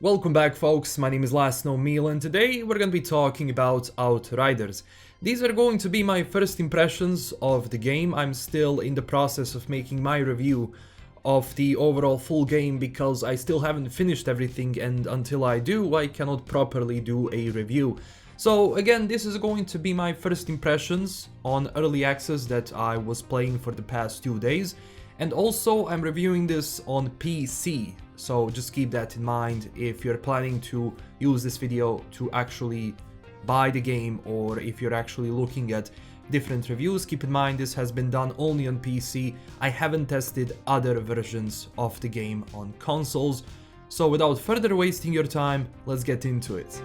Welcome back, folks. My name is LastKnownMeal, and today we're going to be talking about Outriders. These are going to be my first impressions of the game. I'm still in the process of making my review of the overall full game because I still haven't finished everything, and until I do, I cannot properly do a review. So again, this is going to be my first impressions on early access that I was playing for the past 2 days. And also, I'm reviewing this on PC, so just keep that in mind if you're planning to use this video to actually buy the game, or if you're actually looking at different reviews. Keep in mind this has been done only on PC. I haven't tested other versions of the game on consoles. So without further wasting your time, let's get into it.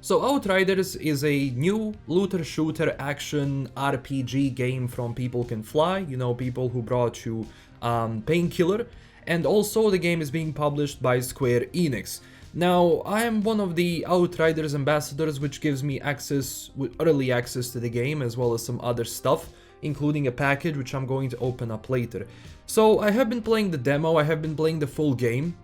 So Outriders is a new looter shooter action RPG game from People Can Fly, you know, people who brought you Painkiller, and also the game is being published by Square Enix. Now, I am one of the Outriders ambassadors, which gives me access, early access to the game, as well as some other stuff, including a package which I'm going to open up later. So I have been playing the demo, I have been playing the full game.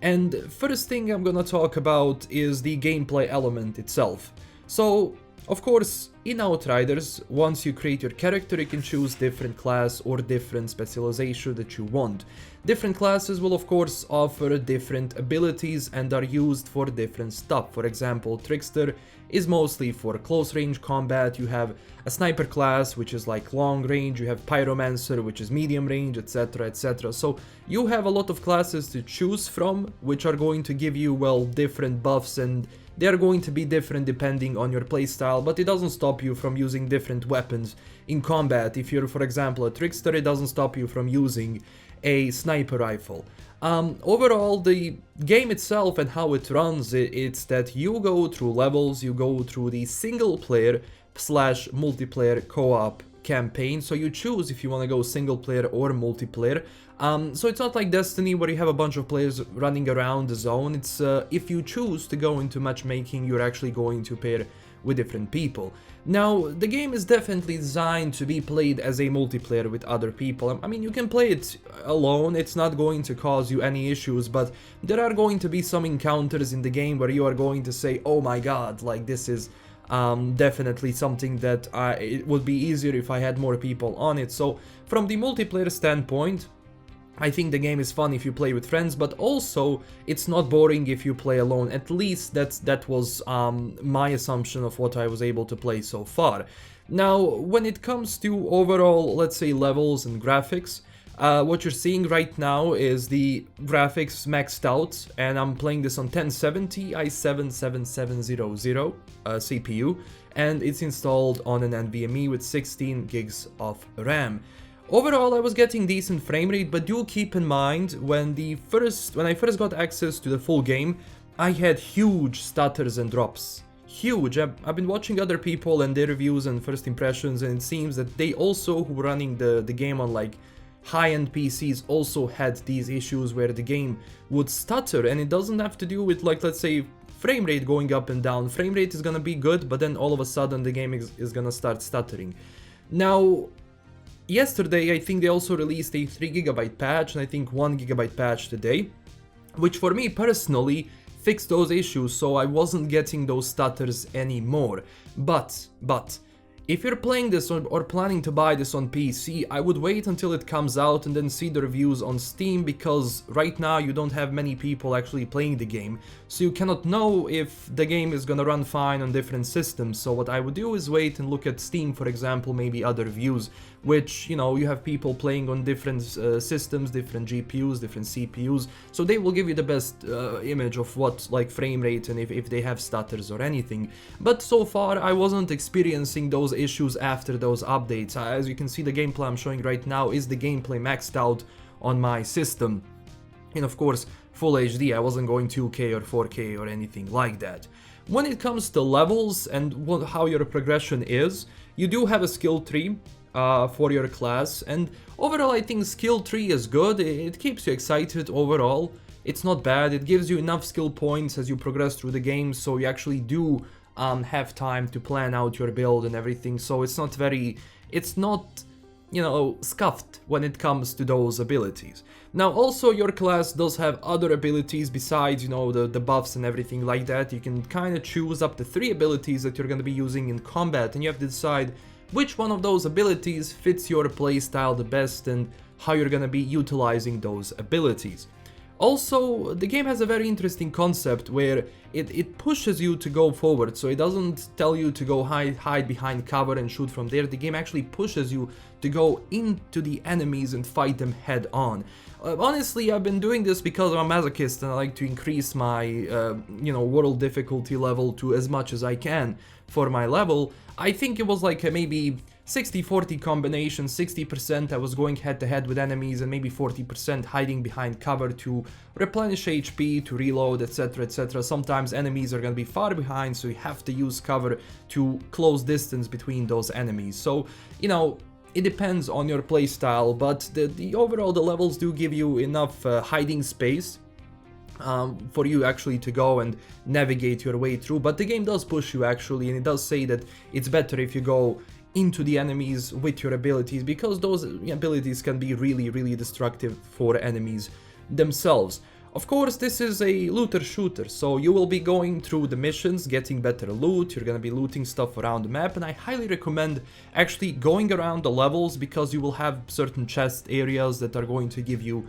And first thing I'm gonna talk about is the gameplay element itself. So, of course, in Outriders, once you create your character, you can choose different class or different specialization that you want. Different classes will of course offer different abilities and are used for different stuff. For example, Trickster is mostly for close range combat, you have a sniper class which is like long range, you have pyromancer which is medium range, etc, etc. So you have a lot of classes to choose from, which are going to give you, well, different buffs, and they are going to be different depending on your playstyle, but it doesn't stop you from using different weapons in combat. If you're, for example, a Trickster, it doesn't stop you from using a sniper rifle. Overall, the game itself and how it runs, it's that you go through levels, you go through the single player / multiplayer co-op campaign, so you choose if you want to go single player or multiplayer. So it's not like Destiny where you have a bunch of players running around the zone. It's if you choose to go into matchmaking, you're actually going to pair with different people. Now, the game is definitely designed to be played as a multiplayer with other people. I mean, you can play it alone, it's not going to cause you any issues, but there are going to be some encounters in the game where you are going to say, oh my god, like this is definitely something that it would be easier if I had more people on it. So from the multiplayer standpoint, I think the game is fun if you play with friends, but also it's not boring if you play alone. At least that was my assumption of what I was able to play so far. Now, when it comes to overall, let's say, levels and graphics, what you're seeing right now is the graphics maxed out, and I'm playing this on 1070 i7-7700 CPU, and it's installed on an NVMe with 16 gigs of RAM. Overall, I was getting decent frame rate, but do keep in mind when I first got access to the full game, I had huge stutters and drops. Huge. I've been watching other people and their reviews and first impressions, and it seems that they also, who were running the game on like high-end PCs, also had these issues where the game would stutter, and it doesn't have to do with, like, let's say, frame rate going up and down. Frame rate is gonna be good, but then all of a sudden the game is gonna start stuttering. Now, yesterday, I think they also released a 3GB patch, and I think 1GB patch today, which for me personally fixed those issues, so I wasn't getting those stutters anymore. But if you're playing this or planning to buy this on PC, I would wait until it comes out and then see the reviews on Steam, because right now you don't have many people actually playing the game, so you cannot know if the game is gonna run fine on different systems. So what I would do is wait and look at Steam, for example, maybe other reviews, which, you know, you have people playing on different systems, different GPUs, different CPUs, so they will give you the best image of what, like, frame rate and if they have stutters or anything. But so far, I wasn't experiencing those issues after those updates. As you can see, the gameplay I'm showing right now is the gameplay maxed out on my system. And of course, full HD, I wasn't going 2K or 4K or anything like that. When it comes to levels and how your progression is, you do have a skill tree for your class, and overall I think skill tree is good. It keeps you excited overall. It's not bad. It gives you enough skill points as you progress through the game, so you actually do have time to plan out your build and everything. So it's not you know, scuffed when it comes to those abilities. Now also your class does have other abilities besides, you know, the buffs and everything like that. You can kind of choose up to 3 abilities that you're going to be using in combat, and you have to decide which one of those abilities fits your playstyle the best and how you're going to be utilizing those abilities. Also, the game has a very interesting concept where it pushes you to go forward, so it doesn't tell you to go hide behind cover and shoot from there. The game actually pushes you to go into the enemies and fight them head on. Honestly, I've been doing this because I'm a masochist and I like to increase my, you know, world difficulty level to as much as I can for my level. I think it was like maybe 60-40 combination, 60% I was going head to head with enemies and maybe 40% hiding behind cover to replenish HP, to reload, etc, etc. Sometimes enemies are going to be far behind, so you have to use cover to close distance between those enemies. So, you know, it depends on your playstyle, but the overall, the levels do give you enough hiding space for you actually to go and navigate your way through. But the game does push you actually, and it does say that it's better if you go into the enemies with your abilities, because those abilities can be really destructive for enemies themselves. Of course, this is a looter shooter, so you will be going through the missions, getting better loot, you're gonna be looting stuff around the map, and I highly recommend actually going around the levels because you will have certain chest areas that are going to give you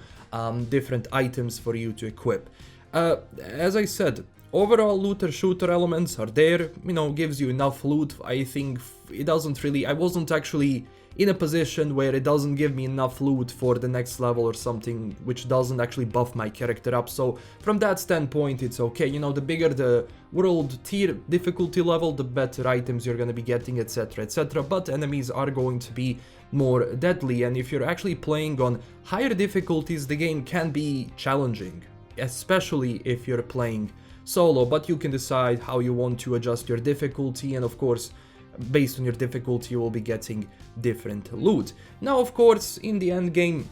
different items for you to equip. As I said, overall looter shooter elements are there, you know, gives you enough loot. I think it doesn't really, I wasn't actually in a position where it doesn't give me enough loot for the next level or something, which doesn't actually buff my character up. So from that standpoint, it's okay. You know, the bigger the world tier difficulty level, the better items you're gonna be getting, etc, etc. But enemies are going to be more deadly, and if you're actually playing on higher difficulties, the game can be challenging, especially if you're playing solo, but you can decide how you want to adjust your difficulty, and of course, based on your difficulty, you will be getting different loot. Now, of course, in the end game,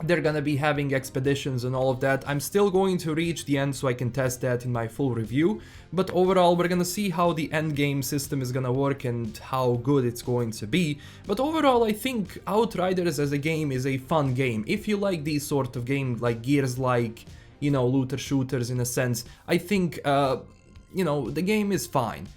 they're gonna be having expeditions and all of that. I'm still going to reach the end so I can test that in my full review, but overall we're gonna see how the end game system is gonna work and how good it's going to be. But overall, I think Outriders as a game is a fun game. If you like these sort of games, like Gears-like, you know, looter shooters in a sense, I think, you know, the game is fine.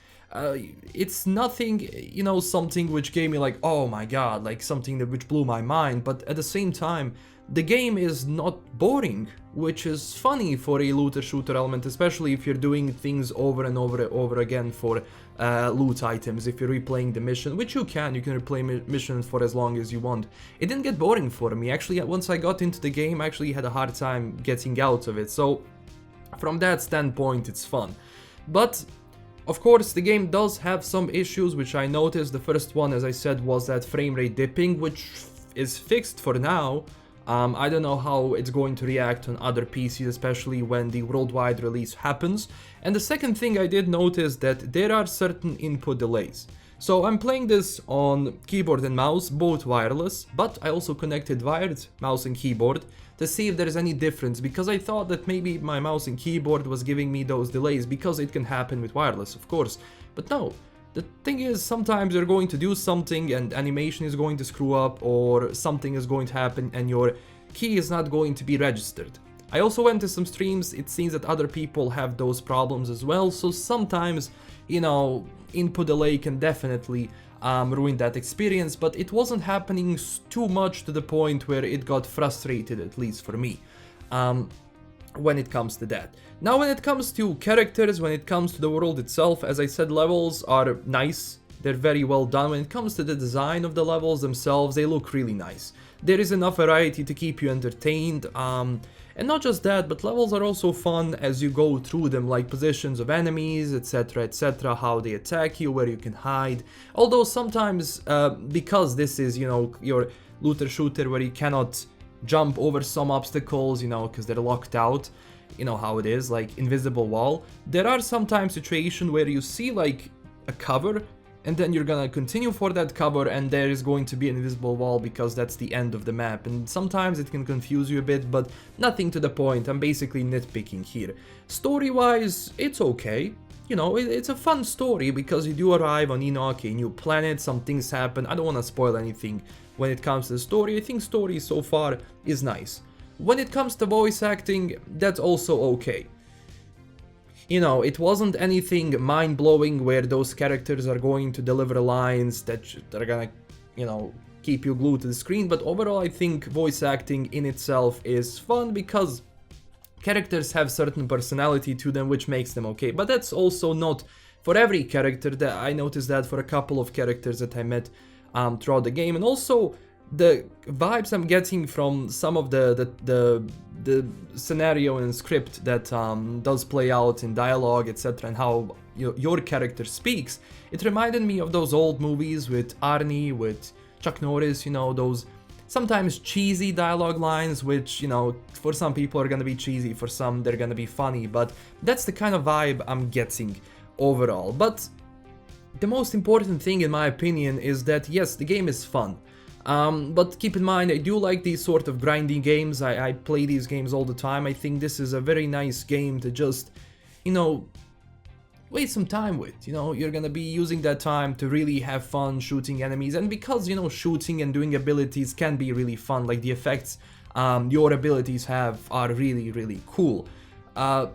It's nothing, you know, something which gave me like, oh my god, like something that which blew my mind, but at the same time, the game is not boring, which is funny for a looter shooter element, especially if you're doing things over and over again for loot items. If you're replaying the mission, which you can replay missions for as long as you want. It didn't get boring for me. Actually, once I got into the game, I actually had a hard time getting out of it. So from that standpoint, it's fun. But of course, the game does have some issues which I noticed. The first one, as I said, was that frame rate dipping, which is fixed for now. I don't know how it's going to react on other PCs, especially when the worldwide release happens. And the second thing I did notice that there are certain input delays. So I'm playing this on keyboard and mouse, both wireless, but I also connected wired mouse and keyboard to see if there is any difference, because I thought that maybe my mouse and keyboard was giving me those delays, because it can happen with wireless, of course. But no. The thing is, sometimes you're going to do something and animation is going to screw up, or something is going to happen and your key is not going to be registered. I also went to some streams, it seems that other people have those problems as well, so sometimes, you know, input delay can definitely ruin that experience, but it wasn't happening too much to the point where it got frustrated, at least for me. When it comes to that. Now, when it comes to characters, when it comes to the world itself, as I said, levels are nice. They're very well done. When it comes to the design of the levels themselves, they look really nice. There is enough variety to keep you entertained. And not just that, but levels are also fun as you go through them, like positions of enemies, etc, etc, how they attack you, where you can hide. Although sometimes, because this is, you know, your looter shooter where you cannot jump over some obstacles, you know, because they're locked out, you know how it is, like invisible wall. There are sometimes situations where you see like a cover and then you're gonna continue for that cover and there is going to be an invisible wall because that's the end of the map, and sometimes it can confuse you a bit, but nothing to the point. I'm basically nitpicking here. Story wise, it's okay. you know, it's a fun story because you do arrive on Enoch, a new planet, some things happen. I don't want to spoil anything when it comes to the story. I think story so far is nice. When it comes to voice acting, that's also okay. You know, it wasn't anything mind-blowing where those characters are going to deliver lines that are gonna, you know, keep you glued to the screen, but overall I think voice acting in itself is fun because characters have certain personality to them which makes them okay, but that's also not for every character. That I noticed that for a couple of characters that I met throughout the game, and also the vibes I'm getting from some of the scenario and script that does play out in dialogue, etc., and how your character speaks, it reminded me of those old movies with Arnie, with Chuck Norris, you know, those sometimes cheesy dialogue lines, which, you know, for some people are gonna be cheesy, for some they're gonna be funny, but that's the kind of vibe I'm getting overall. But the most important thing in my opinion is that yes, the game is fun. But keep in mind, I do like these sort of grinding games. I play these games all the time. I think this is a very nice game to just, you know, waste some time with. You know, you're gonna be using that time to really have fun shooting enemies, and because, you know, shooting and doing abilities can be really fun, like the effects your abilities have are really cool. I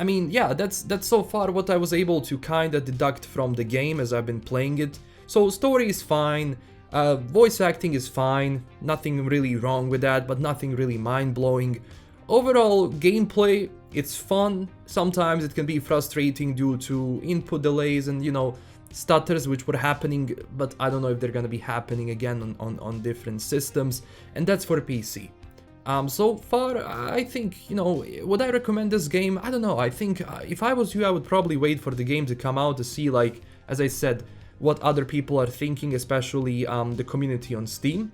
mean, yeah, that's so far what I was able to kinda deduct from the game as I've been playing it. So story is fine, voice acting is fine, nothing really wrong with that, but nothing really mind-blowing. Overall gameplay, it's fun. Sometimes it can be frustrating due to input delays and, you know, stutters which were happening, but I don't know if they're gonna be happening again on different systems, and that's for PC. So far, I think, you know, would I recommend this game? I don't know. I think if I was you, I would probably wait for the game to come out to see, like, as I said, what other people are thinking, especially the community on Steam.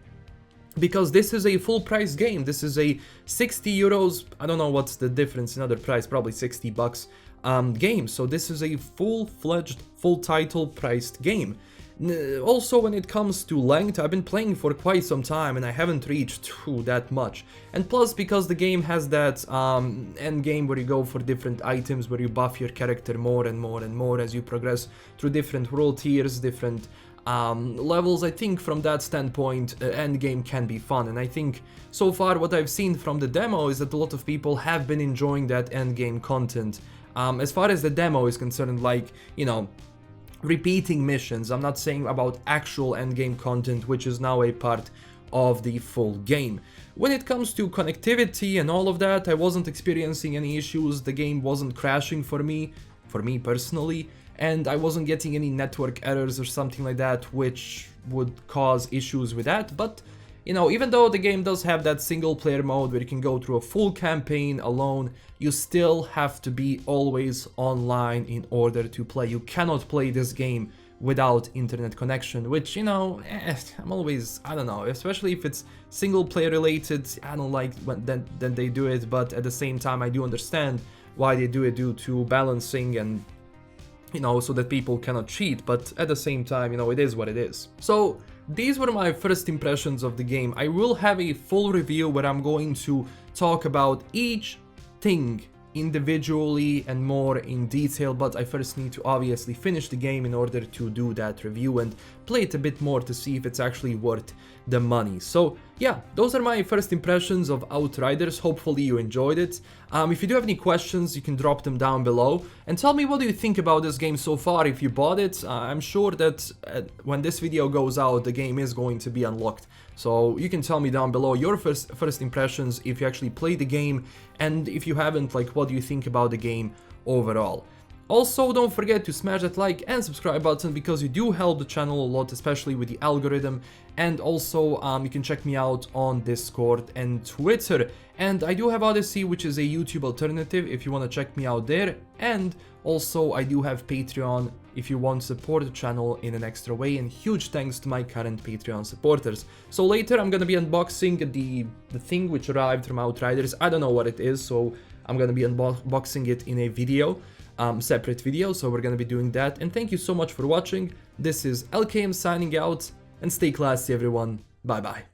Because this is a full price game. This is a 60 euros, I don't know what's the difference in other price, probably 60 bucks game. So this is a full-fledged, full title priced game. Also, when it comes to length, I've been playing for quite some time and I haven't reached that much. And plus, because the game has that end game where you go for different items, where you buff your character more and more as you progress through different world tiers, different levels. I think from that standpoint, end game can be fun, and I think so far what I've seen from the demo is that a lot of people have been enjoying that end game content. As far as the demo is concerned, like, you know, repeating missions. I'm not saying about actual endgame content, which is now a part of the full game. When it comes to connectivity and all of that, I wasn't experiencing any issues. The game wasn't crashing for me personally, and I wasn't getting any network errors or something like that, which would cause issues with that. But, you know, even though the game does have that single player mode where you can go through a full campaign alone, you still have to be always online in order to play. You cannot play this game without internet connection, which, you know, I'm always, I don't know, especially if it's single player related, I don't like when then they do it, but at the same time I do understand why they do it due to balancing and, you know, so that people cannot cheat, but at the same time, you know, it is what it is. So these were my first impressions of the game. I will have a full review where I'm going to talk about each thing individually and more in detail, but I first need to obviously finish the game in order to do that review and play it a bit more to see if it's actually worth the money. So yeah, those are my first impressions of Outriders. Hopefully you enjoyed it. If you do have any questions, you can drop them down below and tell me what do you think about this game so far. If you bought it, I'm sure that when this video goes out, the game is going to be unlocked. So you can tell me down below your first impressions if you actually played the game, and if you haven't, like, what do you think about the game overall. Also, don't forget to smash that like and subscribe button because you do help the channel a lot, especially with the algorithm. And also, you can check me out on Discord and Twitter. And I do have Odyssey, which is a YouTube alternative if you want to check me out there. And also, I do have Patreon if you want to support the channel in an extra way. And huge thanks to my current Patreon supporters. So later, I'm gonna be unboxing the thing which arrived from Outriders. I don't know what it is, so I'm gonna be unboxing it in a video. Separate video, so we're gonna be doing that. And thank you so much for watching. This is LKM signing out, and stay classy everyone. Bye bye.